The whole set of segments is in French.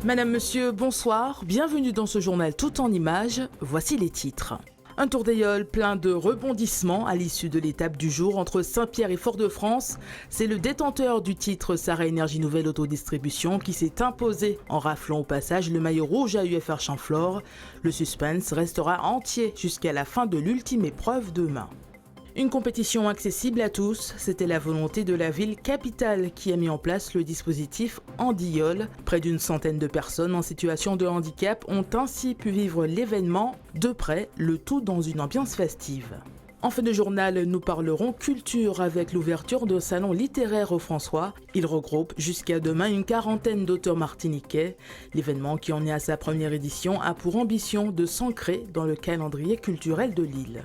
Madame, monsieur, bonsoir. Bienvenue dans ce journal tout en images. Voici les titres. Un tour d'Ailleul plein de rebondissements à l'issue de l'étape du jour entre Saint-Pierre et Fort-de-France. C'est le détenteur du titre Sahara Énergie Nouvelle Autodistribution qui s'est imposé en raflant au passage le maillot rouge à UFR Chamflore. Le suspense restera entier jusqu'à la fin de l'ultime épreuve demain. Une compétition accessible à tous, c'était la volonté de la ville capitale qui a mis en place le dispositif Handiol. Près d'une centaine de personnes en situation de handicap ont ainsi pu vivre l'événement de près, le tout dans une ambiance festive. En fin de journal, nous parlerons culture avec l'ouverture d'un salon littéraire au François. Il regroupe jusqu'à demain une quarantaine d'auteurs martiniquais. L'événement, qui en est à sa première édition, a pour ambition de s'ancrer dans le calendrier culturel de l'île.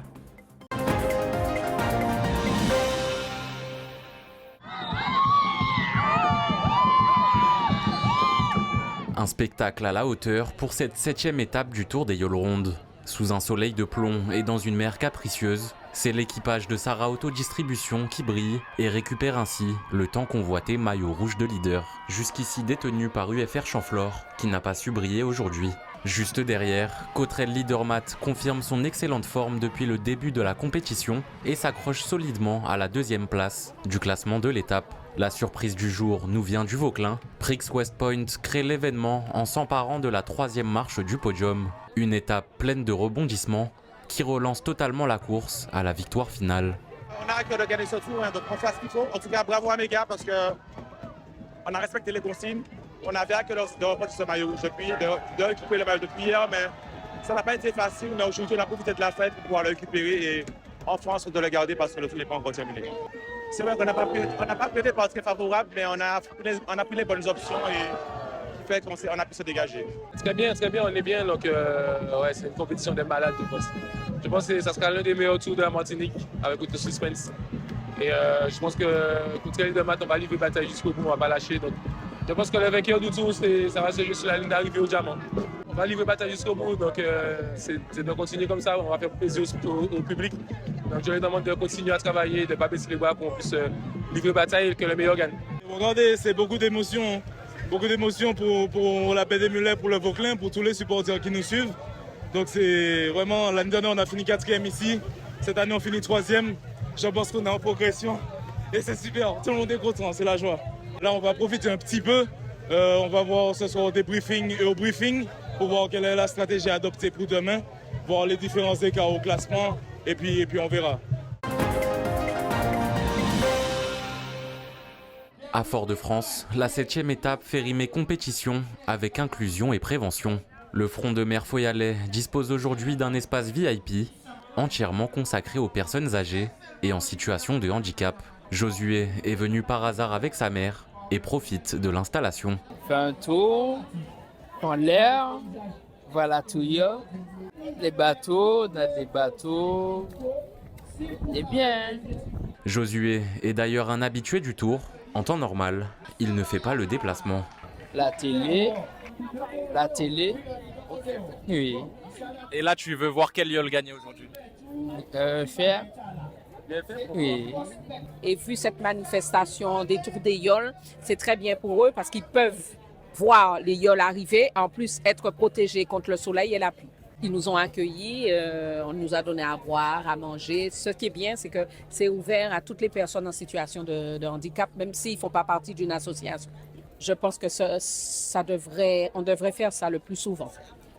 Un spectacle à la hauteur pour cette 7e étape du Tour d'Ailleul Ronde. Sous un soleil de plomb et dans une mer capricieuse, c'est l'équipage de Sahara Autodistribution qui brille et récupère ainsi le tant convoité maillot rouge de leader, jusqu'ici détenu par UFR Chamflore, qui n'a pas su briller aujourd'hui. Juste derrière, Cottrell Leadermat confirme son excellente forme depuis le début de la compétition et s'accroche solidement à la 2e place du classement de l'étape. La surprise du jour nous vient du Vauclin. Prix West Point crée l'événement en s'emparant de la 3e marche du podium. Une étape pleine de rebondissements qui relance totalement la course à la victoire finale. On a à cœur de gagner ce tour, donc on fait ce qu'il faut. En tout cas, bravo à mes gars parce qu'on a respecté les consignes. On avait à cœur de reprendre ce maillot rouge de récupérer le maillot depuis hier, mais ça n'a pas été facile. Mais aujourd'hui, on a profité de la fête pour pouvoir le récupérer et en France, de le garder parce que le tour n'est pas encore terminé. C'est vrai qu'on n'a pas pu être très favorable, mais on a pris les bonnes options et qui fait qu'on a pu se dégager. Très bien, on est bien. Donc, ouais, c'est une compétition de malades, je pense. Je pense que ça sera l'un des meilleurs tours de la Martinique avec le suspense. Et je pense que contre les deux matchs, on va livrer bataille jusqu'au bout, on ne va pas lâcher. Donc, je pense que le vainqueur du tour, ça va se jouer sur la ligne d'arrivée au diamant. On va livrer bataille jusqu'au bout, donc c'est de continuer comme ça, on va faire plaisir au public. Donc je leur demande de continuer à travailler, de ne pas baisser les bras pour qu'on puisse livrer bataille et que le meilleur gagne. Regardez, c'est beaucoup d'émotions pour la Baie des Mulets, pour le Vauclin, pour tous les supporters qui nous suivent. Donc c'est vraiment, l'année dernière on a fini 4e ici, cette année on finit 3e. Je pense qu'on est en progression et c'est super, tout le monde est content, c'est la joie. Là on va profiter un petit peu, on va voir ce soir au débriefing et au briefing pour voir quelle est la stratégie adoptée pour demain, voir les différents écarts au classement et puis on verra. À Fort-de-France, la 7e étape fait rimer compétition avec inclusion et prévention. Le front de mer Foyalais dispose aujourd'hui d'un espace VIP entièrement consacré aux personnes âgées et en situation de handicap. Josué est venu par hasard avec sa mère et profite de l'installation. Fait un tour, en l'air, voilà tout y a. Les bateaux, on a des bateaux, c'est bien. Josué est d'ailleurs un habitué du tour. En temps normal, il ne fait pas le déplacement. La télé, oui. Et là, tu veux voir quel Yol gagner aujourd'hui? Faire, oui. Et vu cette manifestation des Tours d'Ailleul, c'est très bien pour eux parce qu'ils peuvent voir les yoles arriver, en plus être protégés contre le soleil et la pluie. Ils nous ont accueillis, on nous a donné à boire, à manger. Ce qui est bien, c'est que c'est ouvert à toutes les personnes en situation de handicap, même s'ils ne font pas partie d'une association. Je pense que on devrait faire ça le plus souvent.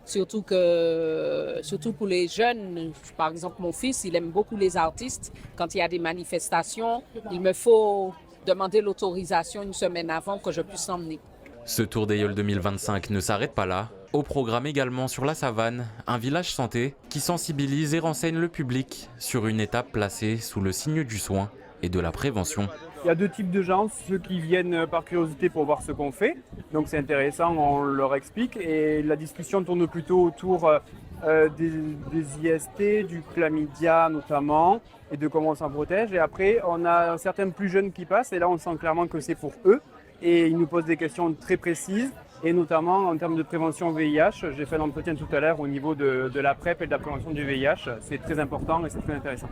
Surtout pour les jeunes, par exemple mon fils, il aime beaucoup les artistes. Quand il y a des manifestations, il me faut demander l'autorisation une semaine avant que je puisse l'emmener. Ce Tour d'Ailleul 2025 ne s'arrête pas là. Au programme également sur la Savane, un village santé qui sensibilise et renseigne le public sur une étape placée sous le signe du soin et de la prévention. Il y a deux types de gens, ceux qui viennent par curiosité pour voir ce qu'on fait, donc c'est intéressant, on leur explique, et la discussion tourne plutôt autour des IST, du chlamydia notamment, et de comment on s'en protège. Et après, on a certains plus jeunes qui passent, et là on sent clairement que c'est pour eux, et ils nous posent des questions très précises, et notamment en termes de prévention VIH. J'ai fait l'entretien tout à l'heure au niveau de la PrEP et de la prévention du VIH, c'est très important et c'est très intéressant.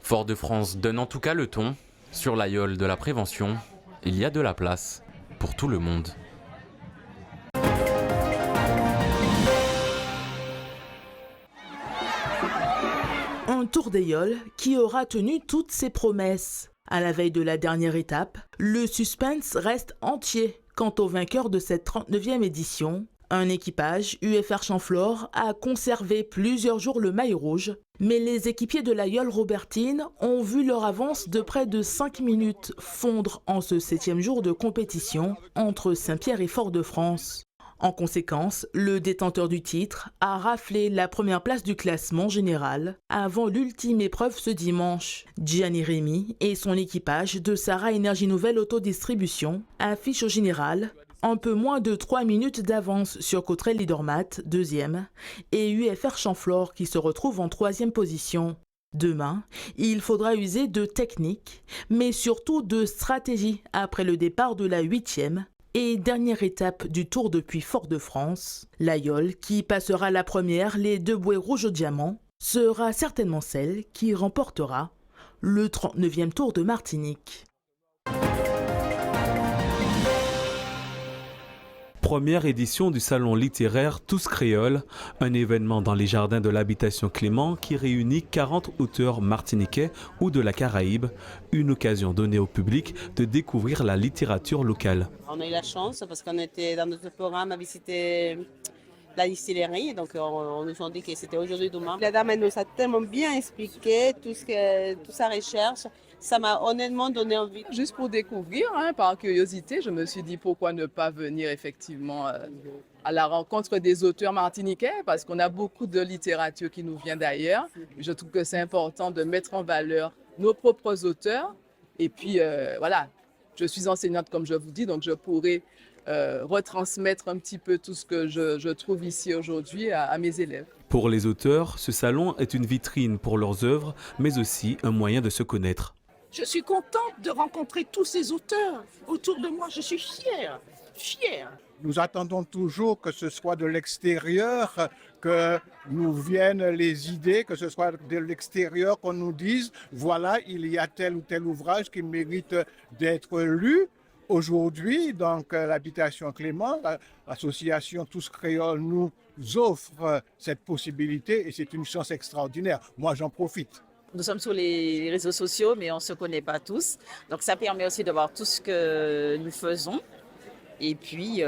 Fort-de-France donne en tout cas le ton. Sur l'aïeul de la prévention, il y a de la place pour tout le monde. Un Tour d'Ailleul qui aura tenu toutes ses promesses. À la veille de la dernière étape, le suspense reste entier quant au vainqueur de cette 39e édition. Un équipage, UFR Champflore, a conservé plusieurs jours le maillot rouge, mais les équipiers de l'Ailleul Robertine ont vu leur avance de près de 5 minutes fondre en ce 7e jour de compétition entre Saint-Pierre et Fort-de-France. En conséquence, le détenteur du titre a raflé la première place du classement général avant l'ultime épreuve ce dimanche. Gianni Rémy et son équipage de Sara Énergie Nouvelle Autodistribution affichent au général un peu moins de 3 minutes d'avance sur Cottrell Leadermat, 2e, et UFR Champflore qui se retrouve en 3e position. Demain, il faudra user de technique, mais surtout de stratégie après le départ de la 8e et dernière étape du Tour depuis Fort-de-France. L'Ailleul, qui passera la première les 2 bouées rouges au diamant, sera certainement celle qui remportera le 39e Tour de Martinique. Première édition du salon littéraire Tous Créoles, un événement dans les jardins de l'habitation Clément qui réunit 40 auteurs martiniquais ou de la Caraïbe, une occasion donnée au public de découvrir la littérature locale. On a eu la chance parce qu'on était dans notre programme à visiter la distillerie, donc on nous a dit que c'était aujourd'hui demain. La dame elle nous a tellement bien expliqué toute sa recherche. Ça m'a honnêtement donné envie. Juste pour découvrir, par curiosité, je me suis dit pourquoi ne pas venir effectivement à la rencontre des auteurs martiniquais, parce qu'on a beaucoup de littérature qui nous vient d'ailleurs. Je trouve que c'est important de mettre en valeur nos propres auteurs. Et puis voilà, je suis enseignante comme je vous dis, donc je pourrais retransmettre un petit peu tout ce que je trouve ici aujourd'hui à mes élèves. Pour les auteurs, ce salon est une vitrine pour leurs œuvres, mais aussi un moyen de se connaître. Je suis contente de rencontrer tous ces auteurs autour de moi. Je suis fière. Nous attendons toujours que ce soit de l'extérieur, que nous viennent les idées, que ce soit de l'extérieur qu'on nous dise, voilà, il y a tel ou tel ouvrage qui mérite d'être lu. Aujourd'hui, donc, l'habitation Clément, l'association Tous Créoles nous offre cette possibilité et c'est une chance extraordinaire. Moi, j'en profite. Nous sommes sur les réseaux sociaux, mais on ne se connaît pas tous. Donc ça permet aussi de voir tout ce que nous faisons. Et puis,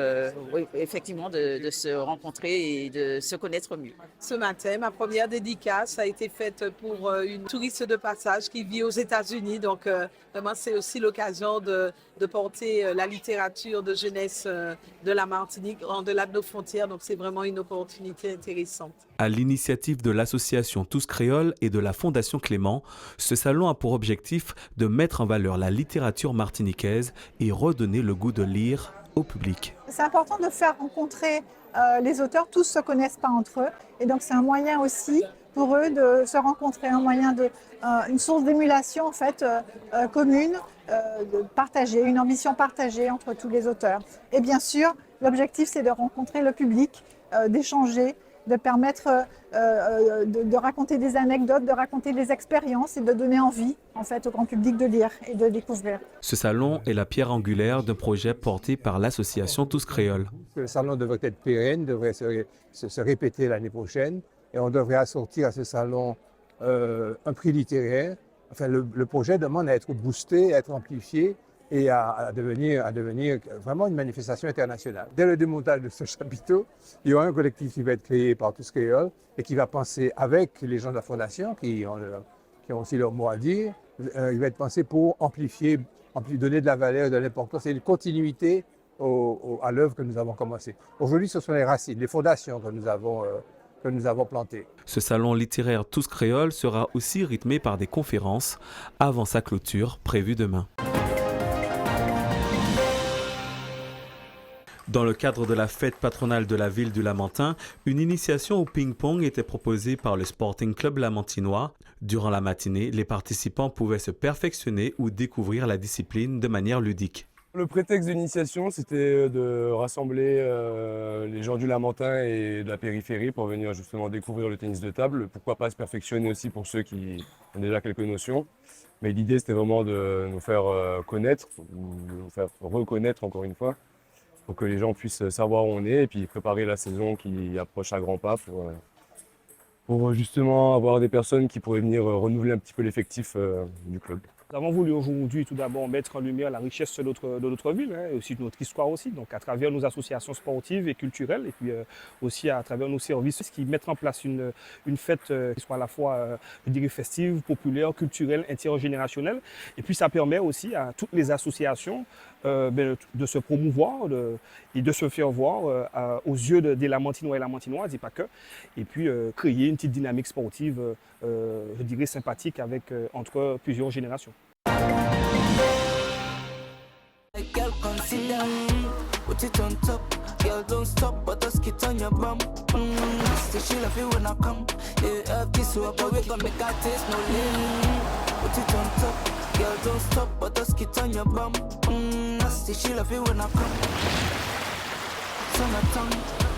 oui, effectivement, de se rencontrer et de se connaître mieux. Ce matin, ma première dédicace a été faite pour une touriste de passage qui vit aux États-Unis. Donc, vraiment, c'est aussi l'occasion de porter la littérature de jeunesse de la Martinique en-delà de nos frontières. Donc, c'est vraiment une opportunité intéressante. À l'initiative de l'association Tous Créoles et de la Fondation Clément, ce salon a pour objectif de mettre en valeur la littérature martiniquaise et redonner le goût de lire au public. C'est important de faire rencontrer les auteurs, tous ne se connaissent pas entre eux et donc c'est un moyen aussi pour eux de se rencontrer, un moyen une source d'émulation en fait commune, de partager, une ambition partagée entre tous les auteurs. Et bien sûr, l'objectif c'est de rencontrer le public, d'échanger, de permettre de raconter des anecdotes, de raconter des expériences et de donner envie en fait au grand public de lire et de découvrir. Ce salon est la pierre angulaire d'un projet porté par l'association Tous Créoles. Le salon devrait être pérenne, devrait se répéter l'année prochaine et on devrait assortir à ce salon un prix littéraire. Enfin, le projet demande à être boosté, à être amplifié et à devenir vraiment une manifestation internationale. Dès le démontage de ce chapiteau, il y aura un collectif qui va être créé par Tous Créoles et qui va penser avec les gens de la Fondation, qui ont aussi leur mot à dire, il va être pensé pour amplifier, donner de la valeur et de l'importance et une continuité à l'œuvre que nous avons commencée. Aujourd'hui, ce sont les racines, les fondations que nous avons plantées. Ce salon littéraire Tous Créoles sera aussi rythmé par des conférences avant sa clôture prévue demain. Dans le cadre de la fête patronale de la ville du Lamentin, une initiation au ping-pong était proposée par le Sporting Club lamantinois. Durant la matinée, les participants pouvaient se perfectionner ou découvrir la discipline de manière ludique. Le prétexte de l'initiation, c'était de rassembler les gens du Lamentin et de la périphérie pour venir justement découvrir le tennis de table. Pourquoi pas se perfectionner aussi pour ceux qui ont déjà quelques notions. Mais l'idée, c'était vraiment de nous faire connaître, nous faire reconnaître encore une fois, pour que les gens puissent savoir où on est et puis préparer la saison qui approche à grands pas pour justement avoir des personnes qui pourraient venir renouveler un petit peu l'effectif du club. Nous avons voulu aujourd'hui tout d'abord mettre en lumière la richesse de notre ville et aussi de notre histoire aussi, donc à travers nos associations sportives et culturelles et puis aussi à travers nos services qui mettent en place une fête qui soit à la fois je dirais festive, populaire, culturelle, intergénérationnelle et puis ça permet aussi à toutes les associations de se promouvoir et de se faire voir aux yeux des Lamantinois et Lamantinoises et pas que et puis créer une petite dynamique sportive je dirais sympathique avec entre plusieurs générations. Girl, consider put it on top. Girl, don't stop, but just keep on your bum. Say she love you when I come. Yeah, have this up, but we gon' make her taste no lane. Put it on top. Girl, don't stop, but just keep on your bum. Say she love you when I come. It's on her tongue.